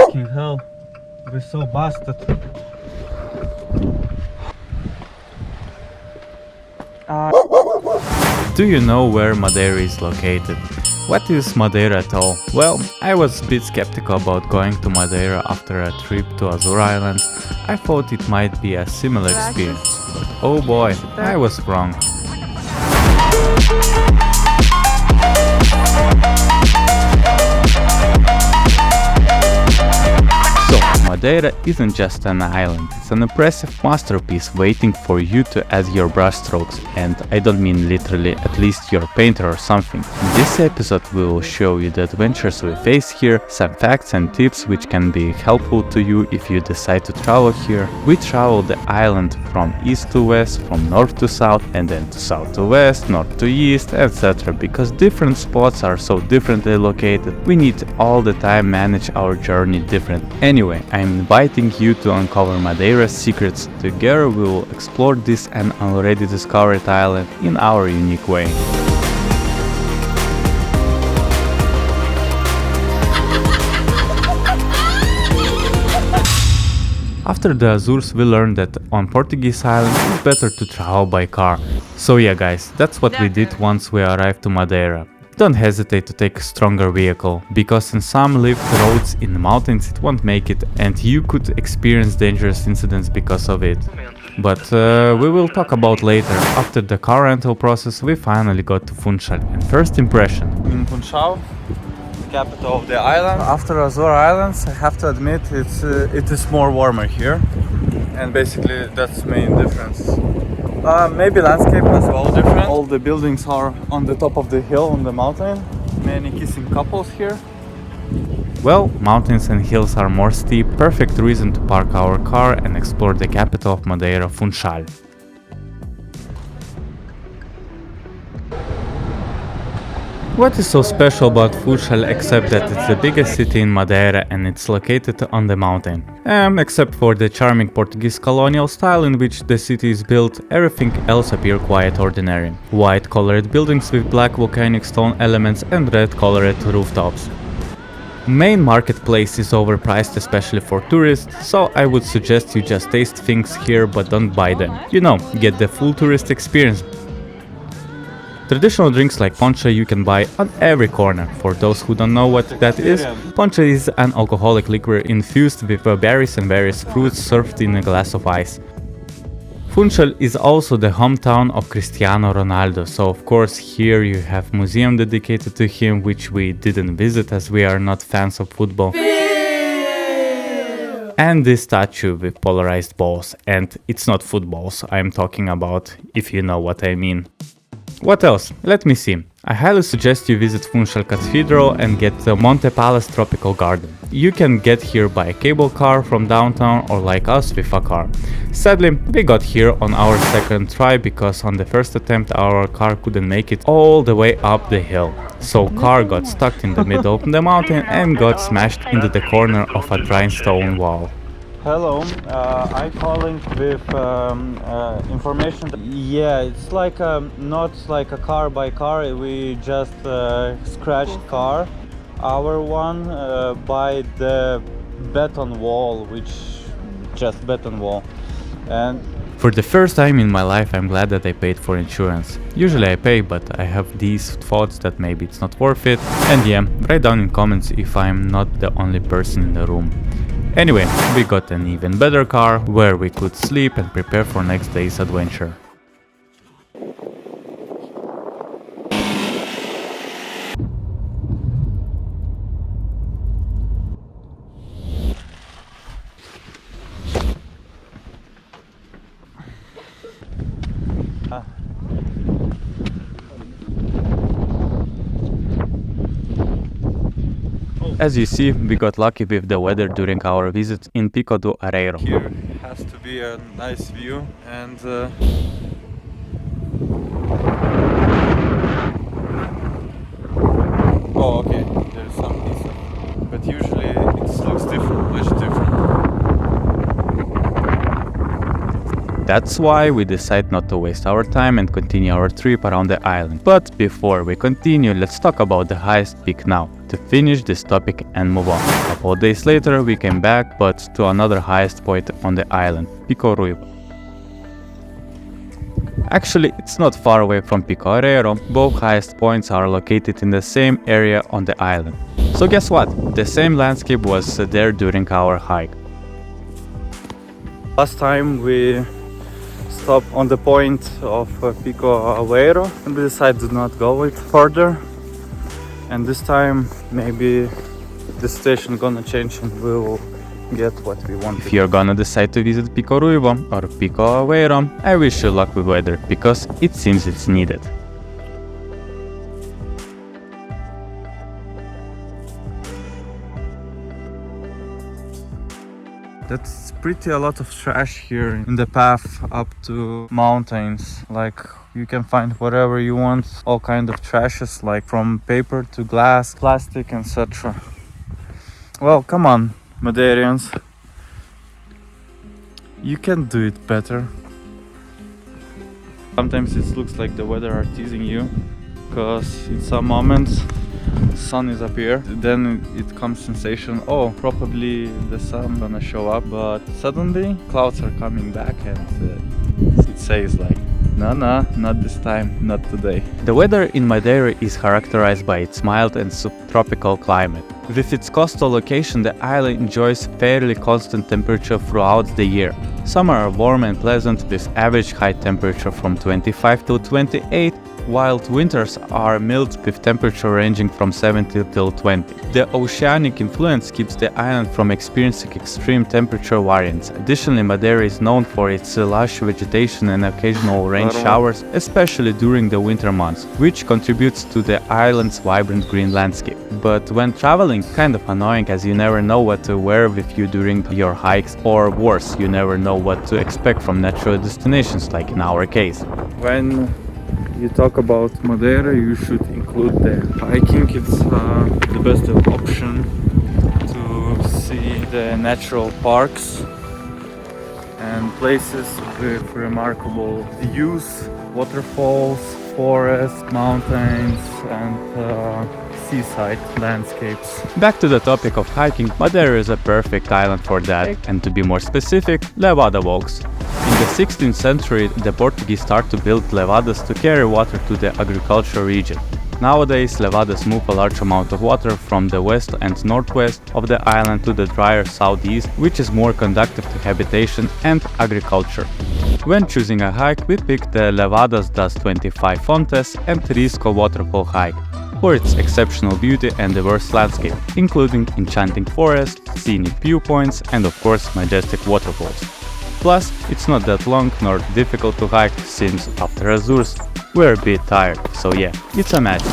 Fucking hell, we're so busted. Do you know where Madeira is located? What is Madeira at all? Well, I was a bit skeptical about going to Madeira after a trip to Azure Islands. I thought it might be a similar experience, but oh boy, I was wrong. So, Madeira isn't just an island, it's an impressive masterpiece waiting for you to add your brushstrokes, and I don't mean literally, at least you're a painter or something. In this episode we will show you the adventures we face here, some facts and tips which can be helpful to you if you decide to travel here. We travel the island from east to west, from north to south, and then to south to west, north to east, etc. Because different spots are so differently located, we need all the time manage our journey different. Anyway, I'm inviting you to uncover Madeira's secrets. Together we will explore this and already discovered island in our unique way. After the Azores we learned that on Portuguese island it's better to travel by car. So yeah guys, that's what we did once we arrived to Madeira. Don't hesitate to take a stronger vehicle, because in some lived roads in the mountains it won't make it and you could experience dangerous incidents because of it. But we will talk about later. After the car rental process we finally got to Funchal. And first impression. In Funchal, capital of the island. After Azure Islands, I have to admit it is more warmer here. And basically that's the main difference. Maybe landscape as well different. All the buildings are on the top of the hill on the mountain. Many kissing couples here. Well, mountains and hills are more steep, perfect reason to park our car and explore the capital of Madeira, Funchal. What is so special about Funchal except that it's the biggest city in Madeira and it's located on the mountain? Except for the charming Portuguese colonial style in which the city is built, everything else appears quite ordinary. White colored buildings with black volcanic stone elements and red colored rooftops. Main marketplace is overpriced, especially for tourists, so I would suggest you just taste things here but don't buy them. You know, get the full tourist experience. Traditional drinks like poncha you can buy on every corner. For those who don't know what that is, poncha is an alcoholic liquor infused with berries and various fruits served in a glass of ice. Funchal is also the hometown of Cristiano Ronaldo, so of course here you have museum dedicated to him, which we didn't visit as we are not fans of football. And this statue with polarized balls, and it's not footballs I'm talking about, if you know what I mean. What else? Let me see. I highly suggest you visit Funchal Cathedral and get the Monte Palace Tropical Garden. You can get here by a cable car from downtown or like us with a car. Sadly, we got here on our second try because on the first attempt our car couldn't make it all the way up the hill. So car got stuck in the middle of the mountain and got smashed into the corner of a dry stone wall. Hello, I'm calling with information. Yeah, it's like not like a car by car. We just scratched car, our one, by the beton wall, which just beton wall. And for the first time in my life I'm glad that I paid for insurance. Usually I pay, but I have these thoughts that maybe it's not worth it. And yeah, write down in comments if I'm not the only person in the room. Anyway, we got an even better car where we could sleep and prepare for next day's adventure. As you see, we got lucky with the weather during our visit in Pico do Arieiro. Here has to be a nice view and oh, okay, there's some decent, but usually it looks different, much different. That's why we decide not to waste our time and continue our trip around the island. But before we continue, let's talk about the highest peak now. to finish this topic and move on. A couple of days later we came back, but to another highest point on the island, Pico Ruivo. Actually, it's not far away from Pico Arieiro. Both highest points are located in the same area on the island. So guess what? The same landscape was there during our hike. Last time we stopped on the point of Pico Ruivo and we decided to not go it further. And this time maybe the situation gonna change and we will get what we want. If you're gonna decide to visit Pico Ruivo or Pico Ruivo, I wish you luck with weather, because it seems it's needed. That's pretty a lot of trash here in the path up to mountains. Like you can find whatever you want, all kind of trashes, like from paper to glass, plastic, etc. Well, come on, Madeirians. You can do it better. Sometimes it looks like the weather are teasing you, because in some moments sun is up here, then it comes sensation, oh, probably the sun gonna show up, but suddenly clouds are coming back and it says like, no, not this time, not today. The weather in Madeira is characterized by its mild and subtropical climate. With its coastal location, the island enjoys fairly constant temperature throughout the year. Summer are warm and pleasant with average high temperature from 25 to 28, while winters are mild with temperature ranging from 17 till 20. The oceanic influence keeps the island from experiencing extreme temperature variance. Additionally, Madeira is known for its lush vegetation and occasional rain showers, especially during the winter months, which contributes to the island's vibrant green landscape. But when traveling, kind of annoying, as you never know what to wear with you during your hikes, or worse, you never know what to expect from natural destinations, like in our case. When you talk about Madeira, you should include the hiking. It's the best option to see the natural parks and places with remarkable views, waterfalls, forests, mountains, and seaside landscapes. Back to the topic of hiking, Madeira is a perfect island for that, and to be more specific, Levada walks. In the 16th century, the Portuguese started to build levadas to carry water to the agricultural region. Nowadays, levadas move a large amount of water from the west and northwest of the island to the drier southeast, which is more conducive to habitation and agriculture. When choosing a hike, we picked the Levadas das 25 Fontes and Risco waterfall hike for its exceptional beauty and diverse landscape, including enchanting forests, scenic viewpoints, and of course majestic waterfalls. Plus, it's not that long nor difficult to hike, since after Azores we're a bit tired, so yeah, it's a match.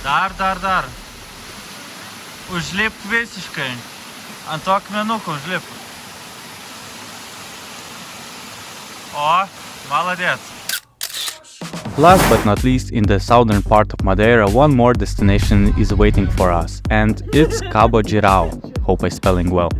Dar. Užlip visiškai. Ant to akmenuko užlip. O, maladėc. Last but not least, in the southern part of Madeira, one more destination is waiting for us, and it's Cabo Girao. Hope I'm spelling well.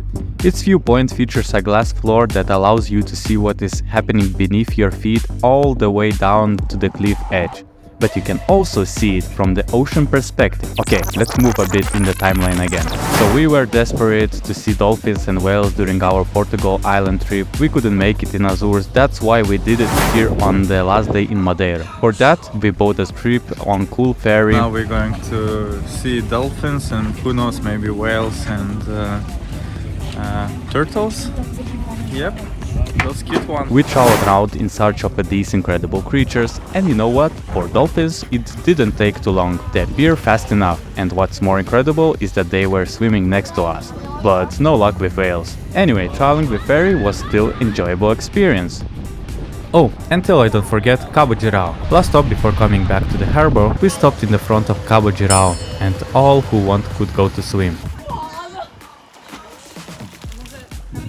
Its viewpoint features a glass floor that allows you to see what is happening beneath your feet all the way down to the cliff edge. But you can also see it from the ocean perspective. Okay, let's move a bit in the timeline again. So we were desperate to see dolphins and whales during our Portugal island trip. We couldn't make it in Azores, that's why we did it here on the last day in Madeira. For that, we bought a trip on cool ferry. Now we're going to see dolphins and who knows, maybe whales and turtles. Yep. Those cute ones. We traveled around in search of these incredible creatures, and you know what? For dolphins, it didn't take too long. They appeared fast enough, and what's more incredible is that they were swimming next to us. But no luck with whales. Anyway, traveling with ferry was still an enjoyable experience. Oh, until I don't forget Cabo Girao. Last stop before coming back to the harbor, we stopped in the front of Cabo Girao, and all who want could go to swim.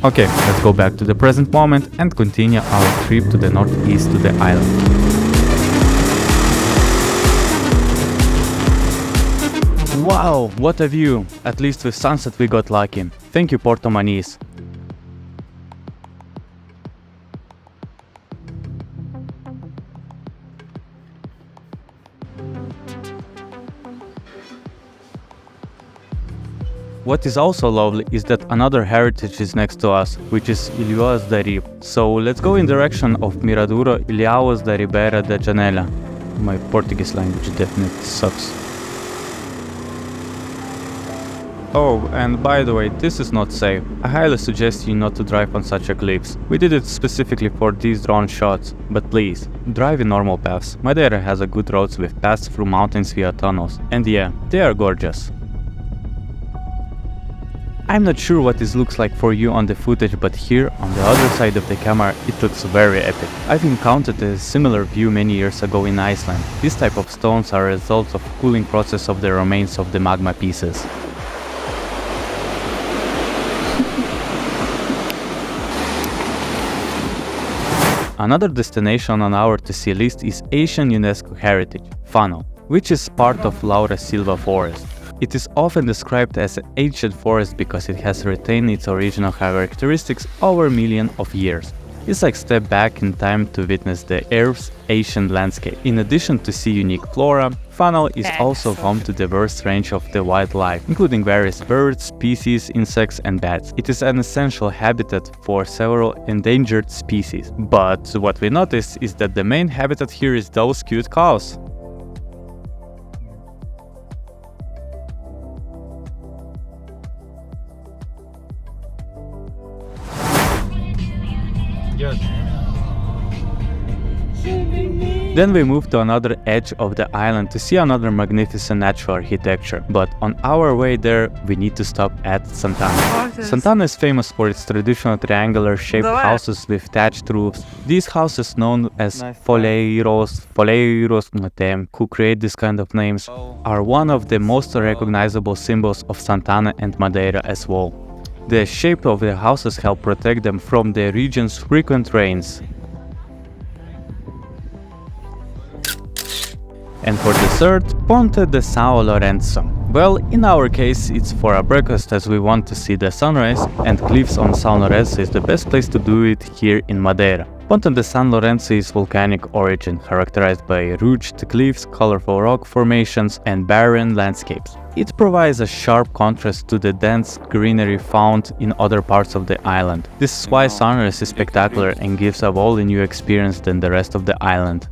Okay, let's go back to the present moment and continue our trip to the northeast to the island. Wow, what a view! At least with sunset we got lucky. Thank you, Porto Moniz. What is also lovely is that another heritage is next to us, which is Ilheus da Riba. So let's go in direction of Miradouro, Ilheus da Ribeira da Janela. My Portuguese language definitely sucks. Oh, and by the way, this is not safe. I highly suggest you not to drive on such a cliffs. We did it specifically for these drone shots, but please, drive in normal paths. Madeira has a good roads with paths through mountains via tunnels, and yeah, they are gorgeous. I'm not sure what this looks like for you on the footage, but here, on the other side of the camera, it looks very epic. I've encountered a similar view many years ago in Iceland. This type of stones are a result of cooling process of the remains of the magma pieces. Another destination on our to-see list is Asian UNESCO heritage, Fanal, which is part of Laurissilva forest. It is often described as an ancient forest because it has retained its original characteristics over millions of years. It's like step back in time to witness the Earth's ancient landscape. In addition to see unique flora, Fanal is also home to a diverse range of the wildlife, including various birds, species, insects and bats. It is an essential habitat for several endangered species. But what we notice is that the main habitat here is those cute cows. Then we move to another edge of the island to see another magnificent natural architecture. But on our way there, we need to stop at Santana. Santana is famous for its traditional triangular-shaped houses with thatched roofs. These houses, known as foleiros, damn, who create this kind of names, are one of the most recognizable symbols of Santana and Madeira as well. The shape of the houses help protect them from the region's frequent rains. And for dessert, Ponta de São Lourenço. Well, in our case, it's for a breakfast as we want to see the sunrise, and cliffs on São Lourenço is the best place to do it here in Madeira. Ponta de São Lourenço is volcanic origin, characterized by ridged cliffs, colorful rock formations, and barren landscapes. It provides a sharp contrast to the dense greenery found in other parts of the island. This is why sunrise is spectacular and gives a wholly new experience than the rest of the island.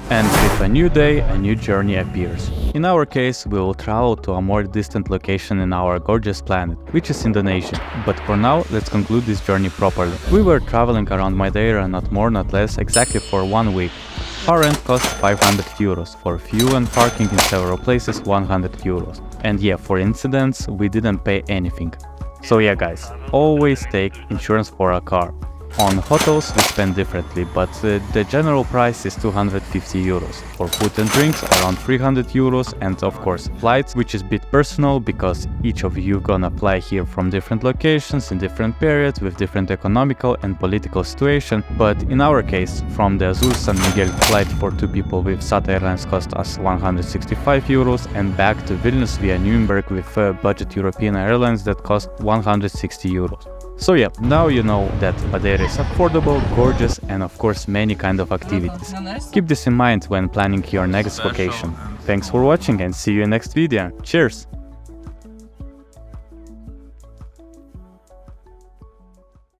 And with a new day, a new journey appears. In our case, we will travel to a more distant location in our gorgeous planet, which is Indonesia. But for now, let's conclude this journey properly. We were traveling around Madeira not more not less exactly for 1 week. Our rent cost 500 euros, for fuel and parking in several places 100 euros. And yeah, for incidents, we didn't pay anything. So yeah guys, always take insurance for a car. On hotels we spend differently, but the general price is 250 euros. For food and drinks around 300 euros, and of course flights, which is a bit personal because each of you gonna fly here from different locations in different periods with different economical and political situation. But in our case, from the Azul San Miguel flight for 2 people with SAT Airlines cost us 165 euros and back to Vilnius via Nuremberg with budget European Airlines that cost 160 euros. So yeah, now you know that Madeira is affordable, gorgeous and of course many kind of activities. Keep this in mind when planning your next vacation. Thanks for watching and see you in next video. Cheers!